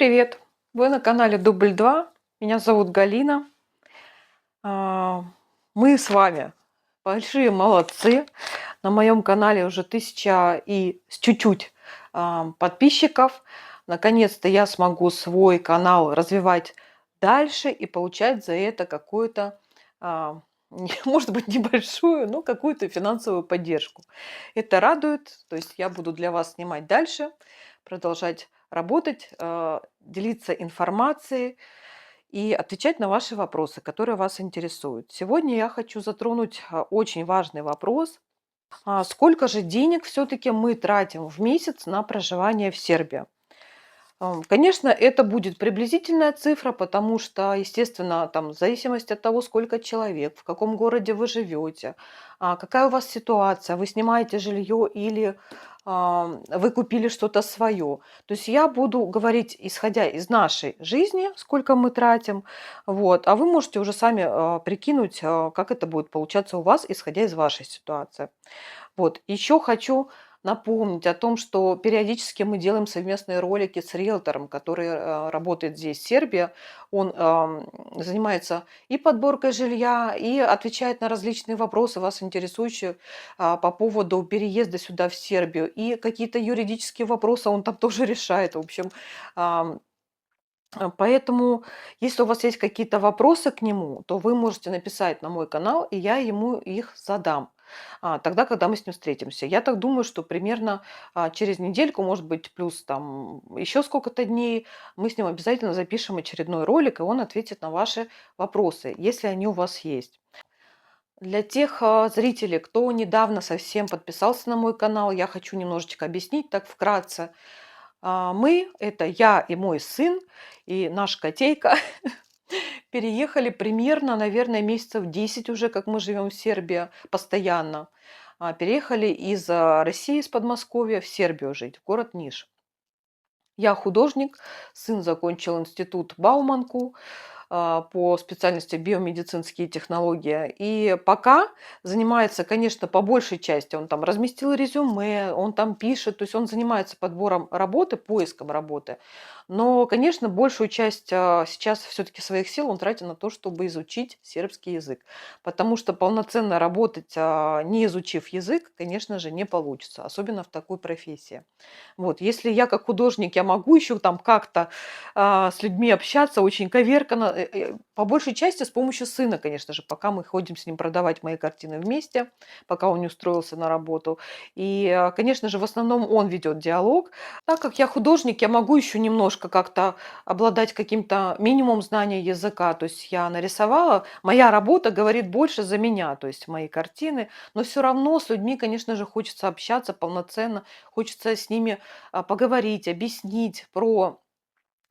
привет! Вы на канале Дубль 2. Меня зовут Галина. А, Мы с вами большие молодцы. На моем канале уже 1000 и с чуть-чуть подписчиков. Наконец-то я смогу свой канал развивать дальше и получать за это какую-то, может быть, небольшую, но какую-то финансовую поддержку. Это радует. То есть я буду для вас снимать дальше, продолжать работать, делиться информацией и отвечать на ваши вопросы, которые вас интересуют. Сегодня я хочу затронуть очень важный вопрос. Сколько же денег все-таки мы тратим в месяц на проживание в Сербии? Конечно, это будет приблизительная цифра, потому что, естественно, там в зависимости от того, сколько человек, в каком городе вы живете, какая у вас ситуация, вы снимаете жилье или вы купили что-то свое. То есть я буду говорить, исходя из нашей жизни, сколько мы тратим, вот, а вы можете уже сами прикинуть, как это будет получаться у вас, исходя из вашей ситуации. Вот. Еще хочу напомнить о том, что периодически мы делаем совместные ролики с риэлтором, который работает здесь, в Сербии. Он занимается и подборкой жилья, и отвечает на различные вопросы, вас интересующие по поводу переезда сюда, в Сербию. И какие-то юридические вопросы он там тоже решает. В общем, ам, поэтому, если у вас есть какие-то вопросы к нему, то вы можете написать на мой канал, и я ему их задам. Тогда, когда мы с ним встретимся. Я так думаю, что примерно через недельку, может быть, плюс там еще сколько-то дней, мы с ним обязательно запишем очередной ролик, и он ответит на ваши вопросы, если они у вас есть. Для тех зрителей, кто недавно совсем подписался на мой канал, я хочу немножечко объяснить так вкратце. Мы, это я и мой сын, и наш котейка, переехали примерно, наверное, месяцев 10 уже, как мы живем в Сербии постоянно. Переехали из России, из Подмосковья в Сербию жить, в город Ниш. Я художник, сын закончил институт Бауманку по специальности биомедицинские технологии. И пока занимается, конечно, по большей части, он там разместил резюме, он там пишет, то есть он занимается подбором работы, поиском работы. Но, конечно, большую часть сейчас все-таки своих сил он тратит на то, чтобы изучить сербский язык. Потому что полноценно работать, не изучив язык, конечно же, не получится, особенно в такой профессии. Вот, если я как художник, я могу еще там как-то с людьми общаться очень коверканно, по большей части с помощью сына, конечно же, пока мы ходим с ним продавать мои картины вместе, пока он не устроился на работу. И, конечно же, в основном он ведет диалог. Так как я художник, я могу еще немножко как-то обладать каким-то минимум знания языка. То есть я нарисовала, моя работа говорит больше за меня, то есть мои картины, но все равно с людьми, конечно же, хочется общаться полноценно, хочется с ними поговорить, объяснить про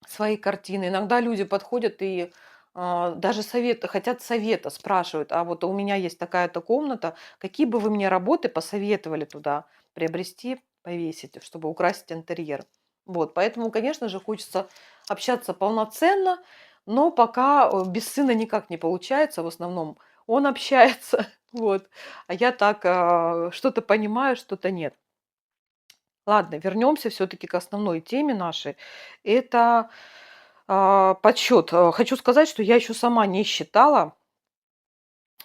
свои картины. Иногда люди подходят и даже совета, хотят совета, спрашивают, а вот у меня есть такая-то комната, какие бы вы мне работы посоветовали туда приобрести, повесить, чтобы украсить интерьер. Вот, поэтому, конечно же, хочется общаться полноценно, но пока без сына никак не получается, в основном он общается, вот, а я так что-то понимаю, что-то нет. Ладно, вернемся все-таки к основной теме нашей. Это подсчет. Хочу сказать, что я еще сама не считала.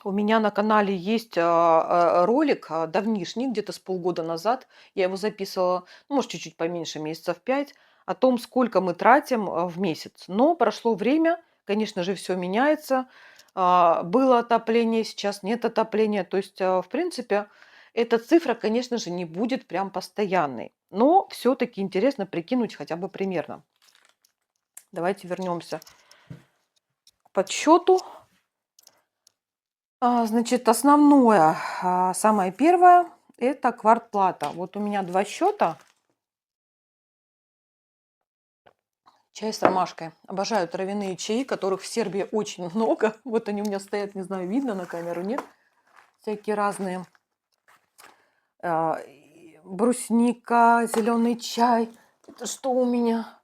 У меня на канале есть ролик давнишний, где-то с полгода назад. Я его записывала, ну, может, чуть-чуть поменьше, месяцев 5, о том, сколько мы тратим в месяц. Но прошло время, конечно же, все меняется. Было отопление, сейчас нет отопления. То есть, в принципе, эта цифра, конечно же, не будет прям постоянной. Но все-таки интересно прикинуть хотя бы примерно. Давайте вернемся к подсчету. Значит, основное, самое первое, это квартплата. Вот у меня 2 счета. Чай с ромашкой. Обожаю травяные чаи, которых в Сербии очень много. Вот они у меня стоят, не знаю, видно на камеру, нет? Всякие разные. Брусника, зеленый чай. Это что у меня?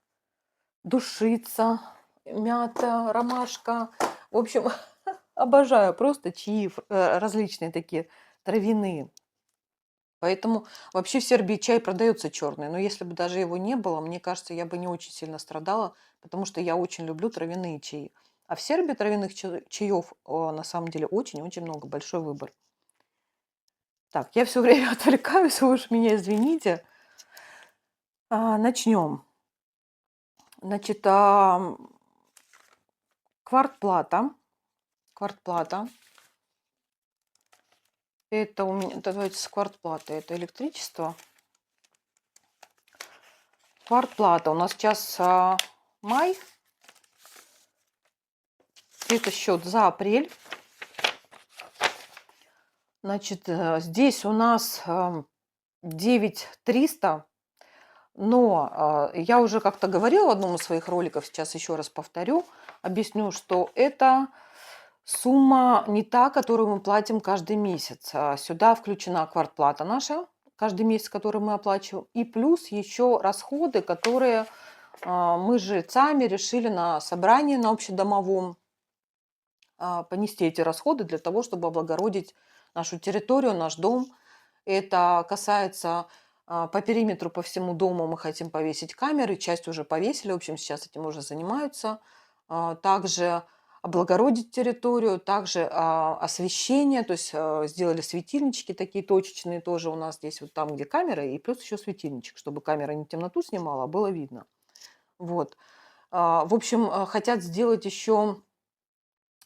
Душица, мята, ромашка. В общем, обожаю просто чаи различные такие травяные. Поэтому вообще в Сербии чай продается черный, но если бы даже его не было, мне кажется, я бы не очень сильно страдала, потому что я очень люблю травяные чаи. А в Сербии травяных чаев на самом деле очень-очень много, большой выбор. Так, я все время отвлекаюсь, вы уж меня извините. Начнем. Значит, квартплата. Квартплата. Это у меня, давайте с квартплаты, это электричество. Квартплата. У нас сейчас май. Это счет за апрель. Значит, здесь у нас 9300. Но я уже как-то говорила в одном из своих роликов, сейчас еще раз повторю, объясню, что это сумма не та, которую мы платим каждый месяц. Сюда включена квартплата наша, каждый месяц, который мы оплачиваем, и плюс еще расходы, которые мы же сами решили на собрании на общедомовом понести эти расходы для того, чтобы облагородить нашу территорию, наш дом. Это касается по периметру, по всему дому мы хотим повесить камеры, часть уже повесили, в общем, сейчас этим уже занимаются. Также облагородить территорию, также освещение, то есть сделали светильнички такие точечные тоже у нас здесь, вот там, где камера, и плюс еще светильничек, чтобы камера не темноту снимала, а было видно. Вот. В общем, хотят сделать еще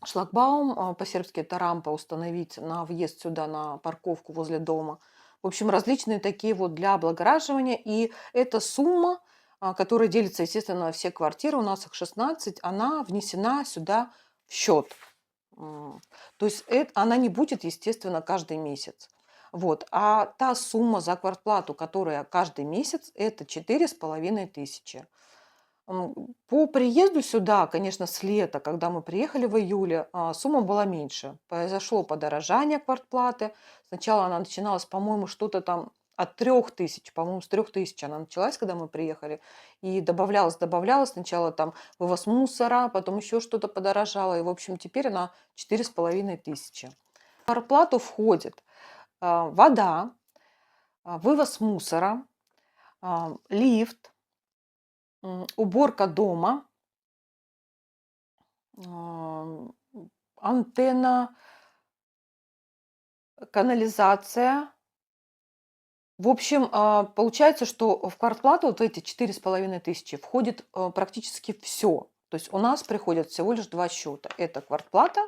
шлагбаум, по-сербски это рампа, установить на въезд сюда, на парковку возле дома. В общем, различные такие вот для облагораживания. И эта сумма, которая делится, естественно, на все квартиры, у нас их 16, она внесена сюда в счет. То есть она не будет, естественно, каждый месяц. Вот. А та сумма за квартплату, которая каждый месяц, это 4500. По приезду сюда, конечно, с лета, когда мы приехали в июле, сумма была меньше. Произошло подорожание квартплаты. Сначала она начиналась, по-моему, что-то там от 3000, по-моему, с 3000 она началась, когда мы приехали. И добавлялась. Сначала там вывоз мусора, потом еще что-то подорожало. И, в общем, теперь она 4500. В квартплату входит вода, вывоз мусора, лифт, уборка дома, антенна, канализация. В общем, получается, что в квартплату вот эти 4500 входит практически все. То есть у нас приходят всего лишь два счета. Это квартплата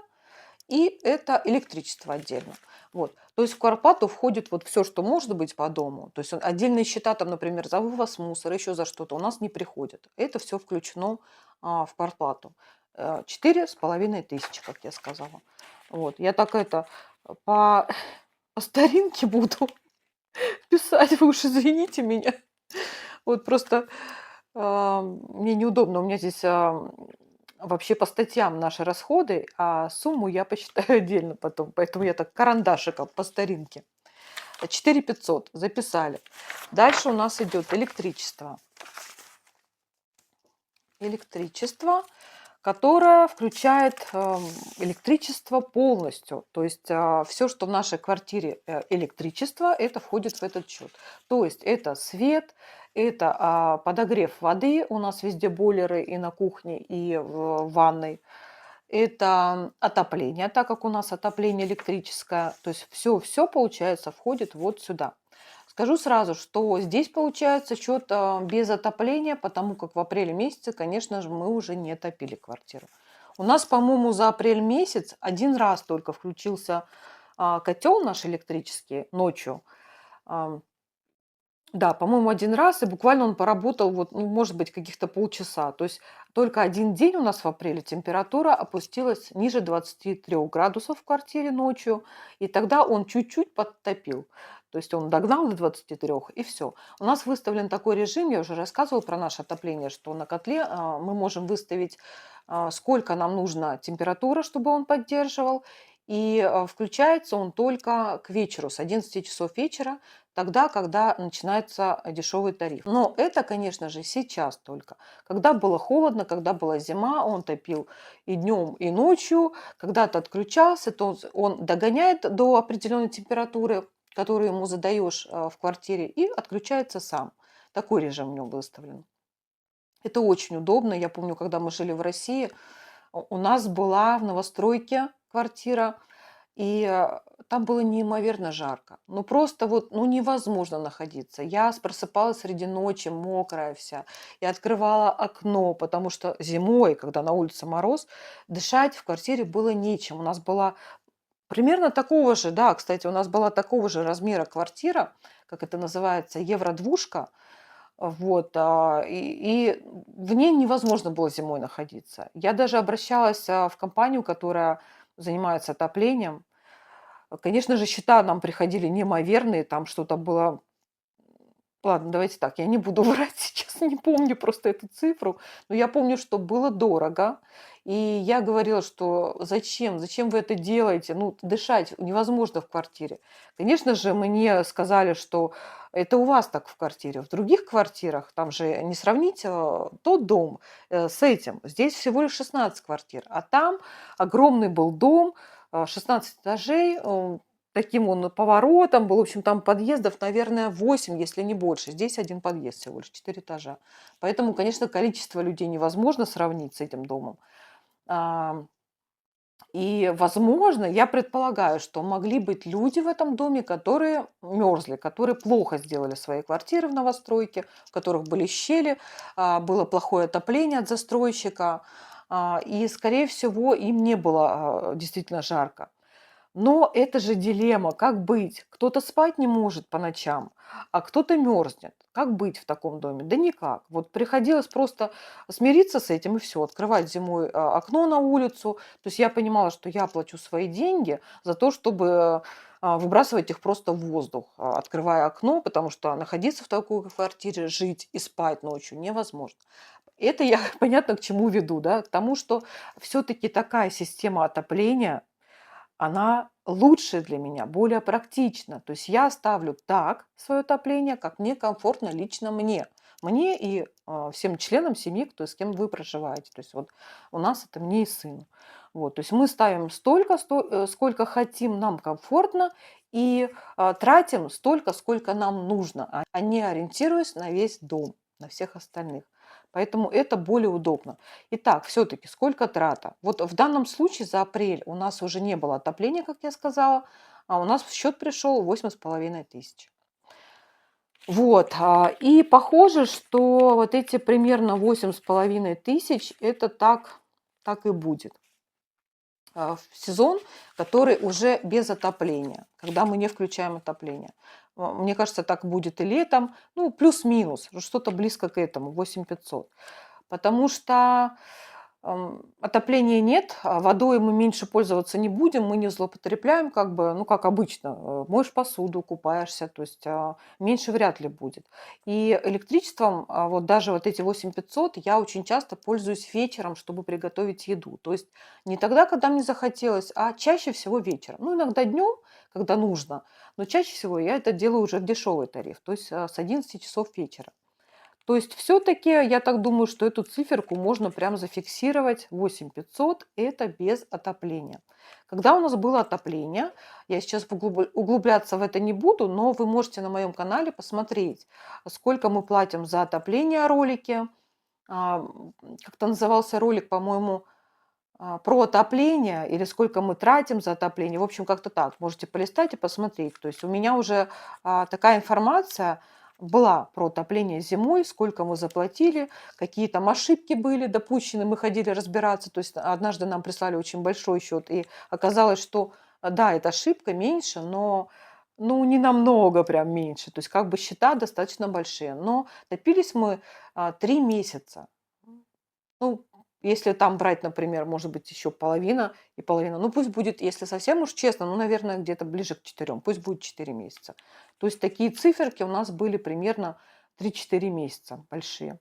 и это электричество отдельно. Вот. То есть в квартплату входит вот все, что может быть по дому. То есть отдельные счета, там, например, за вывоз мусора, еще за что-то у нас не приходят. Это все включено в квартплату. 4500, как я сказала. Вот. Я так это по, по старинке буду писать, вы уж извините меня. Вот просто мне неудобно, у меня здесь вообще по статьям наши расходы, а сумму я посчитаю отдельно потом. Поэтому я так карандашиком по старинке. 4500 записали. Дальше у нас идет электричество. Электричество, которое включает электричество полностью. То есть все, что в нашей квартире электричество, это входит в этот счет. То есть это свет, это подогрев воды, у нас везде бойлеры и на кухне, и в ванной. Это отопление, так как у нас отопление электрическое. То есть все получается, входит вот сюда. Скажу сразу, что здесь получается счет без отопления, потому как в апреле месяце, конечно же, мы уже не топили квартиру. У нас, по-моему, за апрель месяц один раз только включился котел наш электрический ночью. Да, по-моему, один раз, и буквально он поработал, вот, ну, может быть, каких-то полчаса. То есть только один день у нас в апреле температура опустилась ниже 23 градусов в квартире ночью, и тогда он чуть-чуть подтопил. То есть он догнал до 23, и все. У нас выставлен такой режим, я уже рассказывала про наше отопление, что на котле мы можем выставить, сколько нам нужна температура, чтобы он поддерживал, и включается он только к вечеру, с 11 часов вечера, тогда, когда начинается дешевый тариф. Но это, конечно же, сейчас только. Когда было холодно, когда была зима, он топил и днем, и ночью. Когда-то отключался, то он догоняет до определенной температуры, который ему задаешь в квартире, и отключается сам. Такой режим у него выставлен. Это очень удобно. Я помню, когда мы жили в России, у нас была в новостройке квартира, и там было неимоверно жарко. Ну просто вот, ну невозможно находиться. Я просыпалась среди ночи, мокрая вся, и открывала окно, потому что зимой, когда на улице мороз, дышать в квартире было нечем. У нас была примерно такого же, да, кстати, у нас была такого же размера квартира, как это называется, евродвушка, вот, и в ней невозможно было зимой находиться. Я даже обращалась в компанию, которая занимается отоплением. Конечно же, счета нам приходили неимоверные, там что-то было. Ладно, давайте так, я не буду врать сейчас, не помню просто эту цифру, но я помню, что было дорого. И я говорила, что зачем вы это делаете? Ну, дышать невозможно в квартире. Конечно же, мне сказали, что это у вас так в квартире. В других квартирах, там же не сравнить тот дом с этим. Здесь всего лишь 16 квартир, а там огромный был дом, 16 этажей, таким он поворотом был. В общем, там подъездов, наверное, 8, если не больше. Здесь один подъезд всего лишь, 4 этажа. Поэтому, конечно, количество людей невозможно сравнить с этим домом. А, И, возможно, я предполагаю, что могли быть люди в этом доме, которые мерзли, которые плохо сделали свои квартиры в новостройке, в которых были щели, было плохое отопление от застройщика, и, скорее всего, им не было действительно жарко. Но это же дилемма, как быть? Кто-то спать не может по ночам, а кто-то мерзнет. Как быть в таком доме? Да никак. Вот приходилось просто смириться с этим и все, открывать зимой окно на улицу. То есть я понимала, что я плачу свои деньги за то, чтобы выбрасывать их просто в воздух, открывая окно, потому что находиться в такой квартире, жить и спать ночью невозможно. Это я, понятно, к чему веду, да? К тому, что все-таки такая система отопления, она лучше для меня, более практична. То есть я ставлю так свое отопление, как мне комфортно лично мне. Мне и всем членам семьи, кто с кем вы проживаете. То есть вот у нас это мне и сын. Вот, то есть мы ставим столько, сколько хотим, нам комфортно, и тратим столько, сколько нам нужно, а не ориентируясь на весь дом, на всех остальных. Поэтому это более удобно. Итак, все-таки сколько трата? Вот в данном случае за апрель у нас уже не было отопления, как я сказала, а у нас в счет пришел 8,5 тысяч. Вот, и похоже, что вот эти примерно 8,5 тысяч, это так и будет в сезон, который уже без отопления, когда мы не включаем отопление. Мне кажется, так будет и летом, ну, плюс-минус, что-то близко к этому, 8500. Потому что отопления нет, водой мы меньше пользоваться не будем, мы не злоупотребляем, как бы, ну, как обычно, моешь посуду, купаешься, то есть меньше вряд ли будет. И электричеством, вот даже вот эти 8500 я очень часто пользуюсь вечером, чтобы приготовить еду. То есть не тогда, когда мне захотелось, а чаще всего вечером. Ну, иногда днем, когда нужно, но чаще всего я это делаю уже в дешевый тариф, то есть с 11 часов вечера. То есть все-таки я так думаю, что эту циферку можно прям зафиксировать. 8500 это без отопления. Когда у нас было отопление, я сейчас углубляться в это не буду, но вы можете на моем канале посмотреть, сколько мы платим за отопление, ролики. Как-то назывался ролик, по-моему, про отопление или сколько мы тратим за отопление. В общем, как-то так. Можете полистать и посмотреть. То есть у меня уже такая информация была про отопление зимой, сколько мы заплатили, какие там ошибки были допущены, мы ходили разбираться. То есть однажды нам прислали очень большой счет, и оказалось, что да, это ошибка меньше, но ну, не намного прям меньше. То есть как бы счета достаточно большие. Но топились мы 3 месяца. Ну, если там брать, например, может быть, еще половина и половина, ну пусть будет, если совсем уж честно, ну, наверное, где-то ближе к 4, пусть будет 4 месяца. То есть такие циферки у нас были примерно 3-4 месяца большие.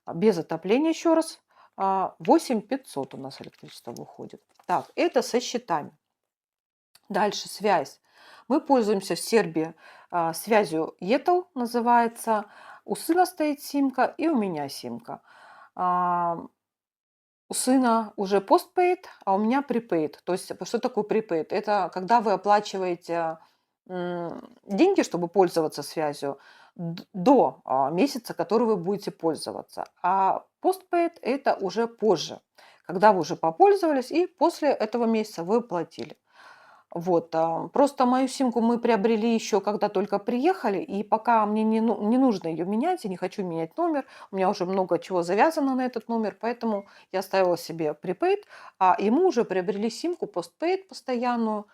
Без отопления еще раз 8500 у нас электричество выходит. Так, это со счетами. Дальше связь. Мы пользуемся в Сербии связью ETEL, называется. У сына стоит симка и у меня симка. У сына уже постпейд, а у меня припейд. То есть что такое припейд? Это когда вы оплачиваете деньги, чтобы пользоваться связью до месяца, который вы будете пользоваться. А постпейд это уже позже, когда вы уже попользовались, и после этого месяца вы платили. Вот, просто мою симку мы приобрели еще, когда только приехали, и пока мне не нужно ее менять, я не хочу менять номер, у меня уже много чего завязано на этот номер, поэтому я оставила себе prepaid, и мы уже приобрели симку постпейд постоянную.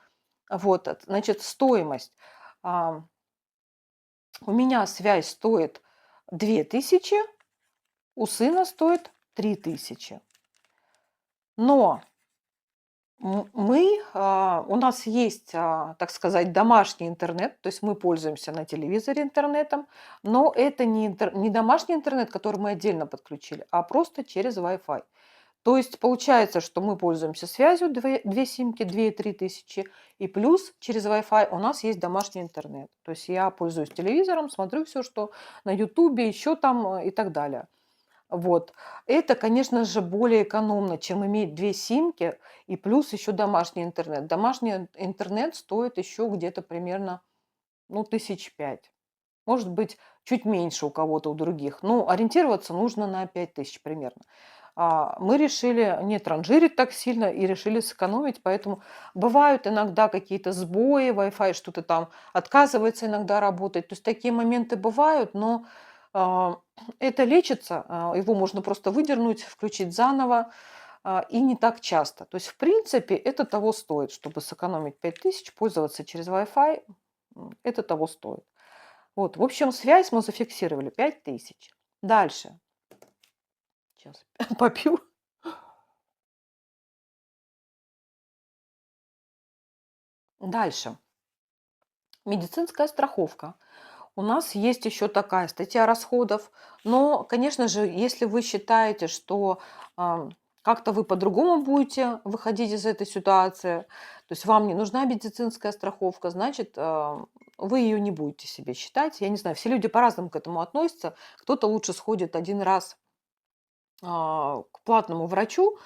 Вот, значит, стоимость. А, У меня связь стоит 2000, у сына стоит 3000. Но у нас есть, так сказать, домашний интернет, то есть мы пользуемся на телевизоре интернетом, но это не домашний интернет, который мы отдельно подключили, а просто через Wi-Fi. То есть получается, что мы пользуемся связью, две симки, 2 и 3 тысячи, и плюс через Wi-Fi у нас есть домашний интернет. То есть я пользуюсь телевизором, смотрю все, что на Ютубе, еще там и так далее. Вот. Это, конечно же, более экономно, чем иметь две симки и плюс еще домашний интернет. Домашний интернет стоит еще где-то примерно, ну, 1005. Может быть, чуть меньше у кого-то, у других. Ну, ориентироваться нужно на 5000 примерно. Мы решили не транжирить так сильно и решили сэкономить, поэтому бывают иногда какие-то сбои, Wi-Fi что-то там отказывается иногда работать. То есть такие моменты бывают, но а, это лечится, его можно просто выдернуть, включить заново, и не так часто. То есть, в принципе, это того стоит, чтобы сэкономить 5000, пользоваться через Wi-Fi, это того стоит. Вот, в общем, связь мы зафиксировали 5000. Дальше. Сейчас попью. Дальше. Медицинская страховка. У нас есть еще такая статья расходов. Но, конечно же, если вы считаете, что как-то вы по-другому будете выходить из этой ситуации, то есть вам не нужна медицинская страховка, значит, вы ее не будете себе считать. Я не знаю, все люди по-разному к этому относятся. Кто-то лучше сходит один раз к платному врачу,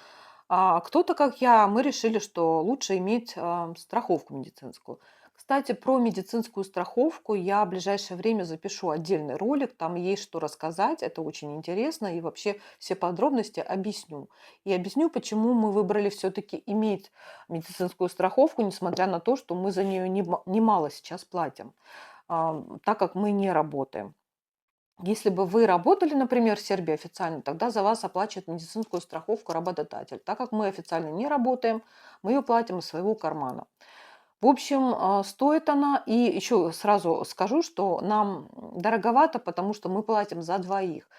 кто-то, как я, мы решили, что лучше иметь страховку медицинскую. Кстати, про медицинскую страховку я в ближайшее время запишу отдельный ролик, там есть что рассказать, это очень интересно, и вообще все подробности объясню. И объясню, почему мы выбрали все-таки иметь медицинскую страховку, несмотря на то, что мы за нее немало сейчас платим, так как мы не работаем. Если бы вы работали, например, в Сербии официально, тогда за вас оплачивает медицинскую страховку работодатель. Так как мы официально не работаем, мы ее платим из своего кармана. В общем, стоит она. И еще сразу скажу, что нам дороговато, потому что мы платим за двоих.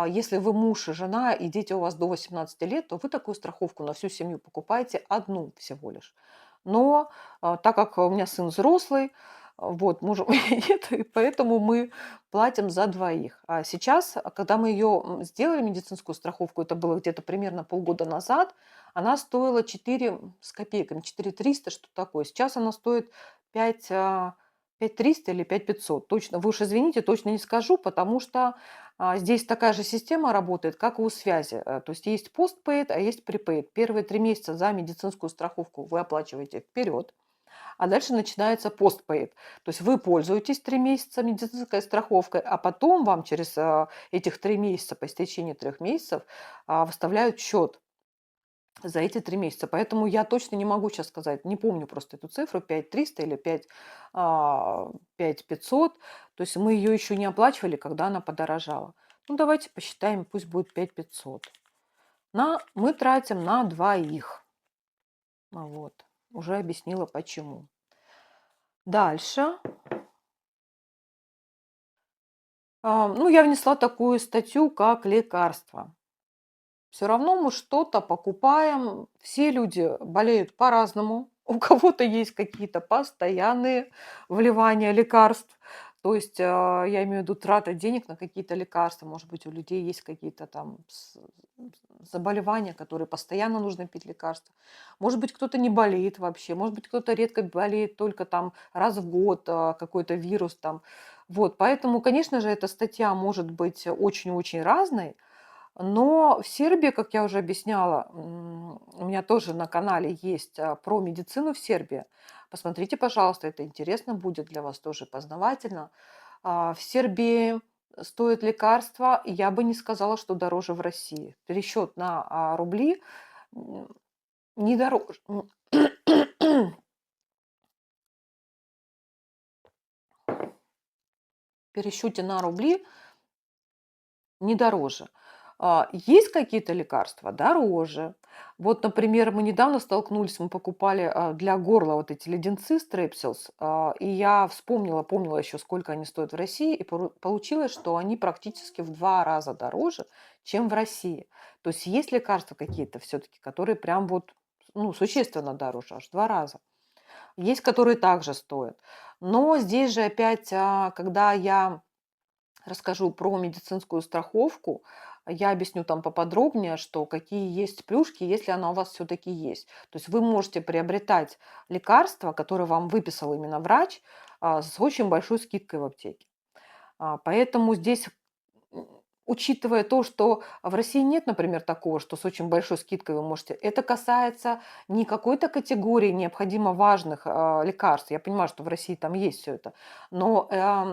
Если вы муж и жена, и дети у вас до 18 лет, то вы такую страховку на всю семью покупаете одну всего лишь. Но так как у меня сын взрослый, вот, мужа у меня нет, и поэтому мы платим за двоих. А сейчас, когда мы ее сделали, медицинскую страховку, это было где-то примерно полгода назад, она стоила 4 с копейками, 4300, что такое. Сейчас она стоит 5, 5300 или 5500. Точно, вы уж извините, точно не скажу, потому что здесь такая же система работает, как и у связи. То есть есть постпейд, а есть припейд. Первые 3 месяца за медицинскую страховку вы оплачиваете вперед, а дальше начинается постпейд. То есть вы пользуетесь 3 месяца медицинской страховкой, а потом вам через этих 3 месяца, по истечении 3 месяцев, выставляют счет за эти 3 месяца. Поэтому я точно не могу сейчас сказать, не помню просто эту цифру, 5300 или 5500. То есть мы ее еще не оплачивали, когда она подорожала. Ну, давайте посчитаем, пусть будет 5500. Мы тратим на двоих. Вот. Уже объяснила, почему. Дальше. Ну, я внесла такую статью, как лекарства. Все равно мы что-то покупаем. Все люди болеют по-разному. У кого-то есть какие-то постоянные вливания лекарств. То есть, я имею в виду трата денег на какие-то лекарства. Может быть, у людей есть какие-то там заболевания, которые постоянно нужно пить лекарства. Может быть, кто-то не болеет вообще. Может быть, кто-то редко болеет только там раз в год, какой-то вирус там. Вот, поэтому, конечно же, эта статья может быть очень-очень разной. Но в Сербии, как я уже объясняла, у меня тоже на канале есть про медицину в Сербии. Посмотрите, пожалуйста, это интересно будет для вас тоже познавательно. В Сербии стоит лекарство, я бы не сказала, что дороже в России. Пересчет на рубли м, не дороже. Пересчете на рубли не дороже. Есть какие-то лекарства дороже. Вот, например, мы недавно столкнулись, мы покупали для горла вот эти леденцы Strepsils, и я помнила еще, сколько они стоят в России, и получилось, что они практически в 2 раза дороже, чем в России. То есть есть лекарства какие-то все-таки, которые прям вот, ну, существенно дороже, аж в 2 раза. Есть, которые также стоят. Но здесь же опять, когда я расскажу про медицинскую страховку. Я объясню там поподробнее, что какие есть плюшки, если она у вас все-таки есть. То есть вы можете приобретать лекарства, которые вам выписал именно врач, с очень большой скидкой в аптеке. Поэтому здесь, м, учитывая то, что в России нет, например, такого, что с очень большой скидкой вы можете, это касается не какой-то категории необходимо важных лекарств. Я понимаю, что в России там есть все это, но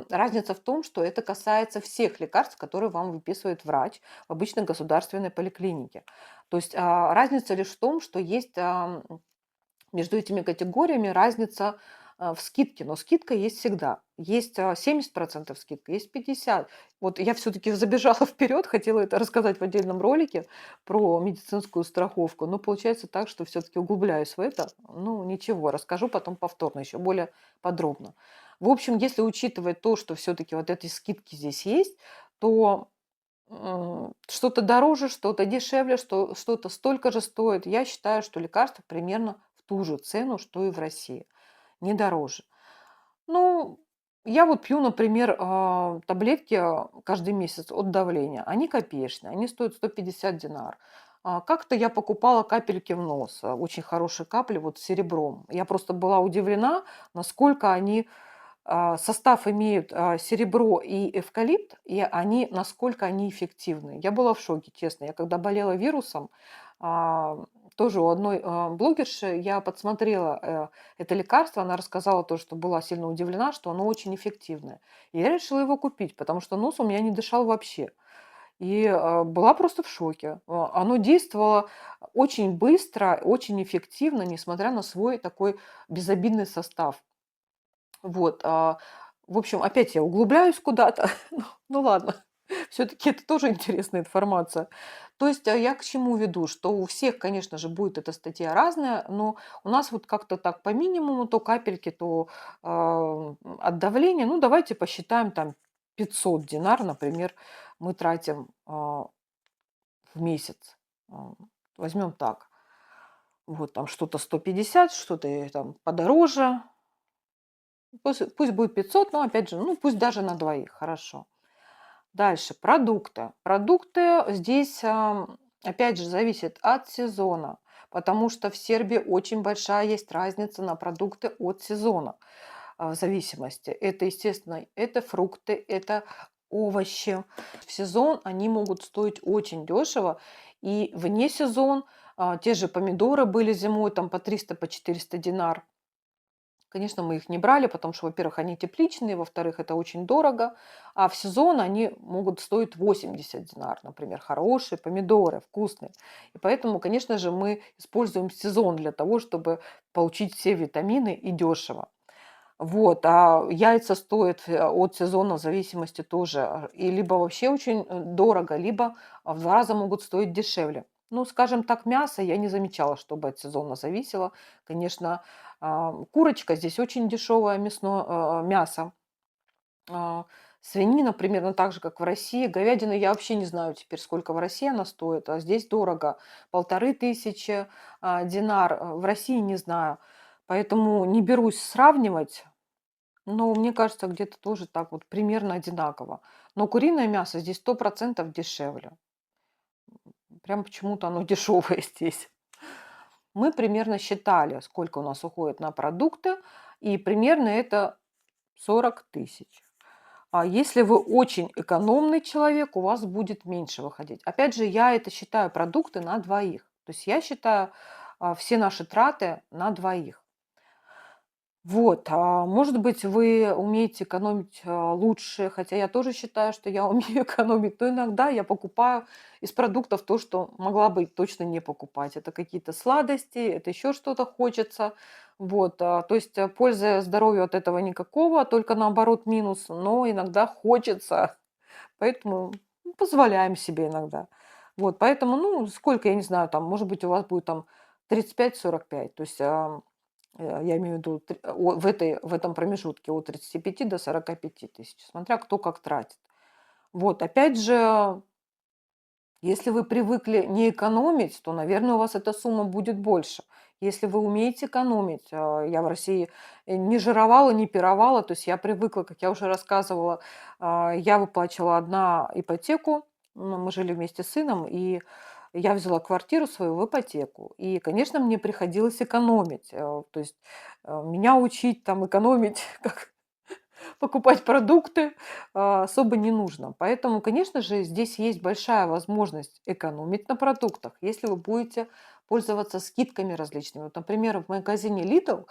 разница в том, что это касается всех лекарств, которые вам выписывает врач в обычной государственной поликлинике. То есть разница лишь в том, что есть между этими категориями разница в скидке, но скидка есть всегда. Есть 70% скидка, есть 50%. Вот я все-таки забежала вперед, хотела это рассказать в отдельном ролике про медицинскую страховку, но получается так, что все-таки углубляюсь в это. Ну, ничего, расскажу потом повторно, еще более подробно. В общем, если учитывать то, что все-таки вот эти скидки здесь есть, то что-то дороже, что-то дешевле, что-то столько же стоит. Я считаю, что лекарства примерно в ту же цену, что и в России, не дороже. Ну, я вот пью, например, таблетки каждый месяц от давления. Они копеечные, они стоят 150 динар. Как-то я покупала капельки в нос, очень хорошие капли, вот с серебром. Я просто была удивлена, насколько они состав имеют серебро и эвкалипт, и они, насколько они эффективны. Я была в шоке, честно. Я когда болела вирусом, а, тоже у одной блогерши я подсмотрела это лекарство, она рассказала то, что была сильно удивлена, что оно очень эффективное. И я решила его купить, потому что нос у меня не дышал вообще. И была просто в шоке. Оно действовало очень быстро, очень эффективно, несмотря на свой такой безобидный состав. Вот, в общем, опять я углубляюсь куда-то. Ну ладно, все-таки это тоже интересная информация. То есть я к чему веду, что у всех, конечно же, будет эта статья разная, но у нас вот как-то так по минимуму, то капельки, то от давления. Ну, давайте посчитаем там 500 динар, например, мы тратим в месяц. А, Возьмем так. Вот там что-то 150, что-то там подороже. Пусть будет 500, но опять же, ну пусть даже на двоих, хорошо. Дальше, продукты. Продукты здесь, опять же, зависит от сезона, потому что в Сербии очень большая есть разница на продукты от сезона в зависимости. Это, естественно, это фрукты, это овощи. В сезон они могут стоить очень дешево, и вне сезон те же помидоры были зимой там по 300, по 400 динар. Конечно, мы их не брали, потому что, во-первых, они тепличные, во-вторых, это очень дорого, а в сезон они могут стоить 80 динар, например, хорошие помидоры, вкусные. И поэтому, конечно же, мы используем сезон для того, чтобы получить все витамины и дешево. Вот, а яйца стоят от сезона в зависимости тоже, и либо вообще очень дорого, либо в 2 раза могут стоить дешевле. Ну, скажем так, мясо я не замечала, чтобы от сезона зависело. Конечно, курочка здесь очень дешевое мясо. А, Свинина примерно так же, как в России. Говядина я вообще не знаю теперь, сколько в России она стоит, а здесь дорого. 1500 динар. В России не знаю. Поэтому не берусь сравнивать. Но мне кажется, где-то тоже так вот примерно одинаково. Но куриное мясо здесь 100% дешевле. Прям почему-то оно дешевое здесь. Мы примерно считали, сколько у нас уходит на продукты, и примерно это 40 тысяч. А если вы очень экономный человек, у вас будет меньше выходить. Опять же, я это считаю продукты на двоих. То есть я считаю все наши траты на двоих. Вот, может быть, вы умеете экономить лучше, хотя я тоже считаю, что я умею экономить, но иногда я покупаю из продуктов то, что могла бы точно не покупать. Это какие-то сладости, это еще что-то хочется. Вот, то есть пользы здоровью от этого никакого, только наоборот минус, но иногда хочется, поэтому позволяем себе иногда. Вот, поэтому, ну, сколько, я не знаю, там, может быть, у вас будет там 35-45, то есть я имею в виду в этом промежутке от 35 до 45 тысяч, смотря кто как тратит. Вот, опять же, если вы привыкли не экономить, то, наверное, у вас эта сумма будет больше. Если вы умеете экономить, я в России не жировала, не пировала, то есть я привыкла, как я уже рассказывала, я выплачивала одна ипотеку, мы жили вместе с сыном, и я взяла квартиру свою в ипотеку. И, конечно, мне приходилось экономить. То есть меня учить там экономить, как покупать продукты особо не нужно. Поэтому, конечно же, здесь есть большая возможность экономить на продуктах, если вы будете пользоваться скидками различными. Вот, например, в магазине Lidl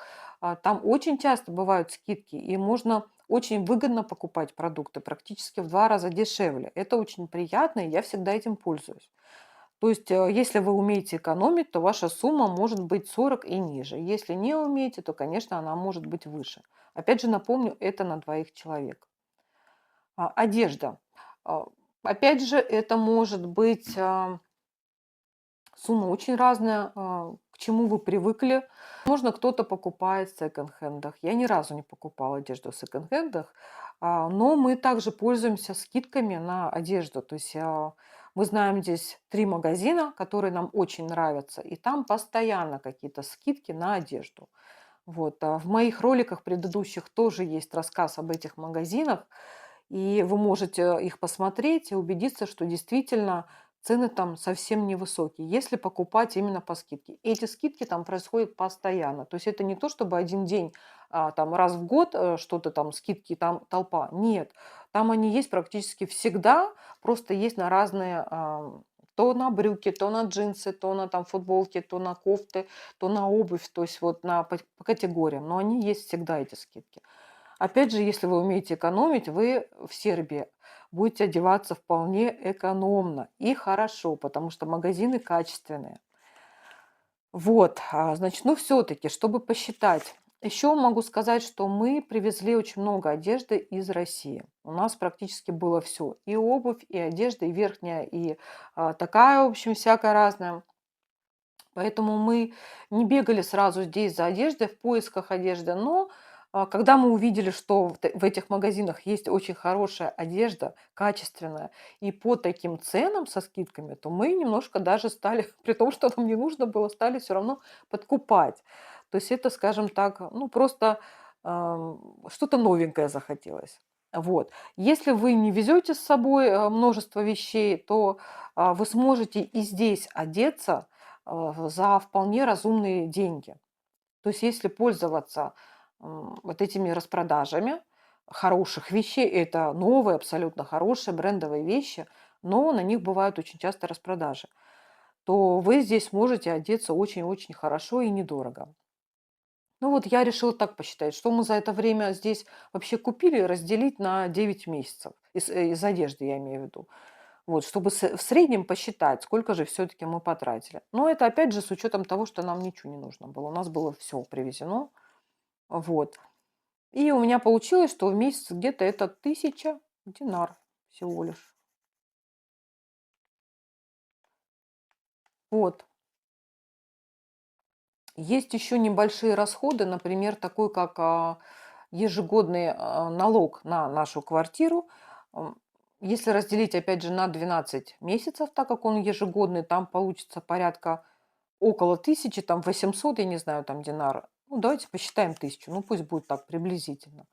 там очень часто бывают скидки, и можно очень выгодно покупать продукты, практически в 2 раза дешевле. Это очень приятно, и я всегда этим пользуюсь. То есть, если вы умеете экономить, то ваша сумма может быть 40 и ниже. Если не умеете, то, конечно, она может быть выше. Опять же, напомню, это на двоих человек. Одежда. А, Опять же, это может быть сумма очень разная, к чему вы привыкли. Можно кто-то покупает в секонд-хендах. Я ни разу не покупала одежду в секонд-хендах, но мы также пользуемся скидками на одежду. То есть мы знаем здесь 3 магазина, которые нам очень нравятся, и там постоянно какие-то скидки на одежду. Вот, в моих роликах предыдущих тоже есть рассказ об этих магазинах, и вы можете их посмотреть и убедиться, что действительно цены там совсем невысокие, если покупать именно по скидке. Эти скидки там происходят постоянно. То есть это не то, чтобы один день, там раз в год что-то там, скидки, там толпа. Нет, там они есть практически всегда, просто есть на разные, то на брюки, то на джинсы, то на там футболки, то на кофты, то на обувь, то есть вот по категориям. Но они есть всегда, эти скидки. Опять же, если вы умеете экономить, вы в Сербии будете одеваться вполне экономно и хорошо, потому что магазины качественные. Вот, значит, ну все-таки, чтобы посчитать. Еще могу сказать, что мы привезли очень много одежды из России. У нас практически было все. И обувь, и одежда, и верхняя, и такая, в общем, всякая разная. Поэтому мы не бегали сразу здесь за одеждой, в поисках одежды. Но когда мы увидели, что в этих магазинах есть очень хорошая одежда, качественная, и по таким ценам со скидками, то мы немножко даже стали, при том, что нам не нужно было, стали все равно подкупать. То есть это, скажем так, ну просто что-то новенькое захотелось. Вот. Если вы не везете с собой множество вещей, то вы сможете и здесь одеться за вполне разумные деньги. То есть если пользоваться вот этими распродажами хороших вещей, это новые, абсолютно хорошие брендовые вещи, но на них бывают очень часто распродажи, то вы здесь можете одеться очень-очень хорошо и недорого. Ну вот я решила так посчитать, что мы за это время здесь вообще купили, разделить на 9 месяцев. Из одежды я имею в виду. Вот, чтобы в среднем посчитать, сколько же все-таки мы потратили. Но это опять же с учетом того, что нам ничего не нужно было. У нас было все привезено. Вот. И у меня получилось, что в месяц где-то это 1000 динар всего лишь. Вот. Есть еще небольшие расходы, например, такой как ежегодный налог на нашу квартиру. М, Если разделить, опять же, на 12 месяцев, так как он ежегодный, там получится порядка около 1000, там 800, я не знаю, там динар. Ну, давайте посчитаем 1000, ну пусть будет так приблизительно.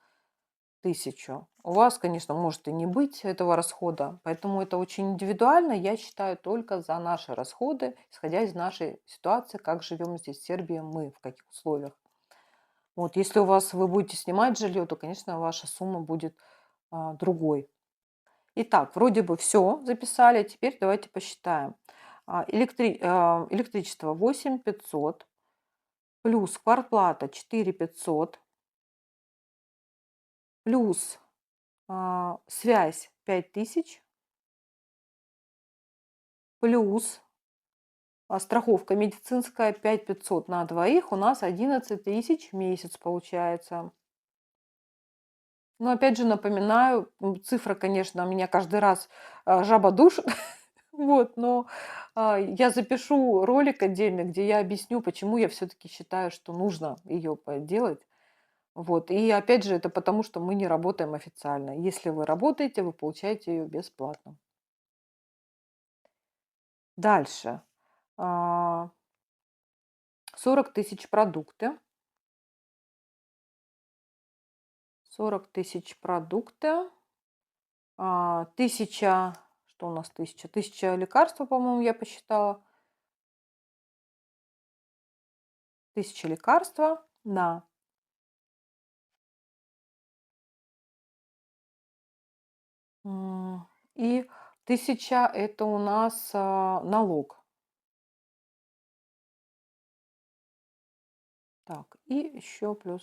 1000. У вас, конечно, может и не быть этого расхода, поэтому это очень индивидуально. Я считаю только за наши расходы, исходя из нашей ситуации, как живем здесь в Сербии мы, в каких условиях. Вот, если у вас вы будете снимать жилье, то, конечно, ваша сумма будет другой. Итак, вроде бы все записали. Теперь давайте посчитаем. Электричество 8500 плюс квартплата 4500 плюс связь 5000 плюс страховка медицинская 5500 на двоих. У нас 11 тысяч в месяц получается. Но опять же напоминаю, цифра, конечно, меня каждый раз жаба душит. Вот, но я запишу ролик отдельно, где я объясню, почему я все-таки считаю, что нужно ее делать. Вот. И опять же, это потому, что мы не работаем официально. Если вы работаете, вы получаете ее бесплатно. Дальше. 40 тысяч продукты. 40 тысяч продукты. 1000, что у нас 1000? 1000 лекарства, по-моему, я посчитала. 1000 лекарства на и 1000 это у нас налог. Так, и еще плюс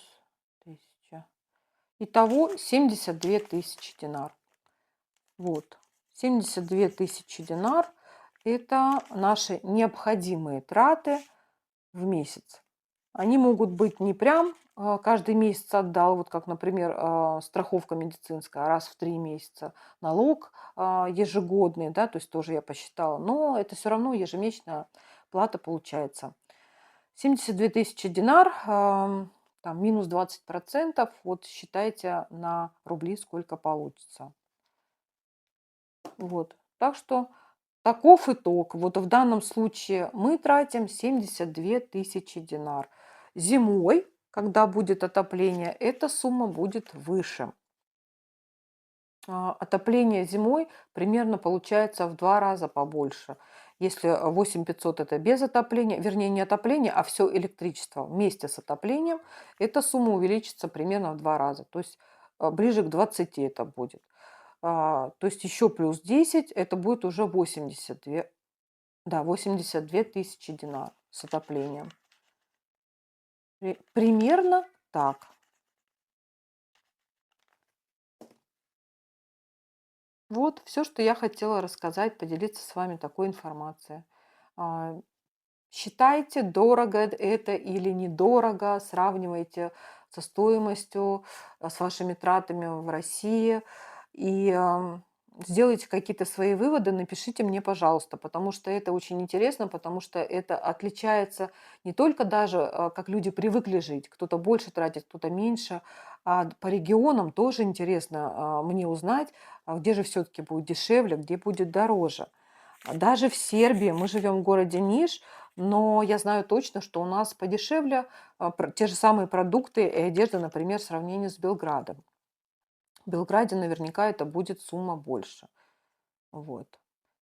1000. Итого 72 тысячи динар. Вот. 72 тысячи динар – это наши необходимые траты в месяц. Они могут быть не прям каждый месяц отдал, вот как, например, страховка медицинская раз в 3 месяца, налог ежегодный, да, то есть тоже я посчитала, но это все равно ежемесячная плата получается. 72 тысячи динар, там минус 20%, вот считайте на рубли, сколько получится. Вот, так что таков итог. Вот в данном случае мы тратим 72 тысячи динар. Зимой, когда будет отопление, эта сумма будет выше. Отопление зимой примерно получается в 2 раза побольше. Если 8500 это без отопления, вернее не отопление, а все электричество вместе с отоплением, эта сумма увеличится примерно в 2 раза. То есть ближе к 20 это будет. То есть еще плюс 10, это будет уже 82, да, 82 тысячи динар с отоплением. Примерно так. Вот все, что я хотела рассказать, поделиться с вами такой информацией. А, Считайте, дорого это или недорого, сравнивайте со стоимостью, с вашими тратами в России и сделайте какие-то свои выводы, напишите мне, пожалуйста, потому что это очень интересно, потому что это отличается не только даже, как люди привыкли жить, кто-то больше тратит, кто-то меньше, а по регионам тоже интересно мне узнать, где же все-таки будет дешевле, где будет дороже. Даже в Сербии, мы живем в городе Ниш, но я знаю точно, что у нас подешевле те же самые продукты и одежда, например, в сравнении с Белградом. В Белграде наверняка это будет сумма больше. Вот.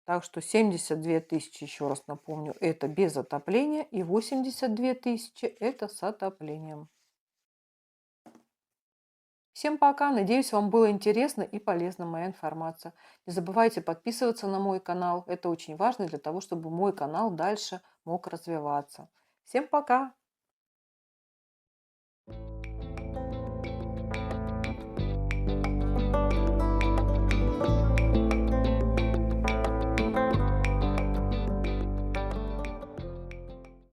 Так что 72 тысячи, еще раз напомню, это без отопления, и 82 тысячи это с отоплением. Всем пока, надеюсь, вам было интересно и полезна моя информация. Не забывайте подписываться на мой канал, это очень важно для того, чтобы мой канал дальше мог развиваться. Всем пока!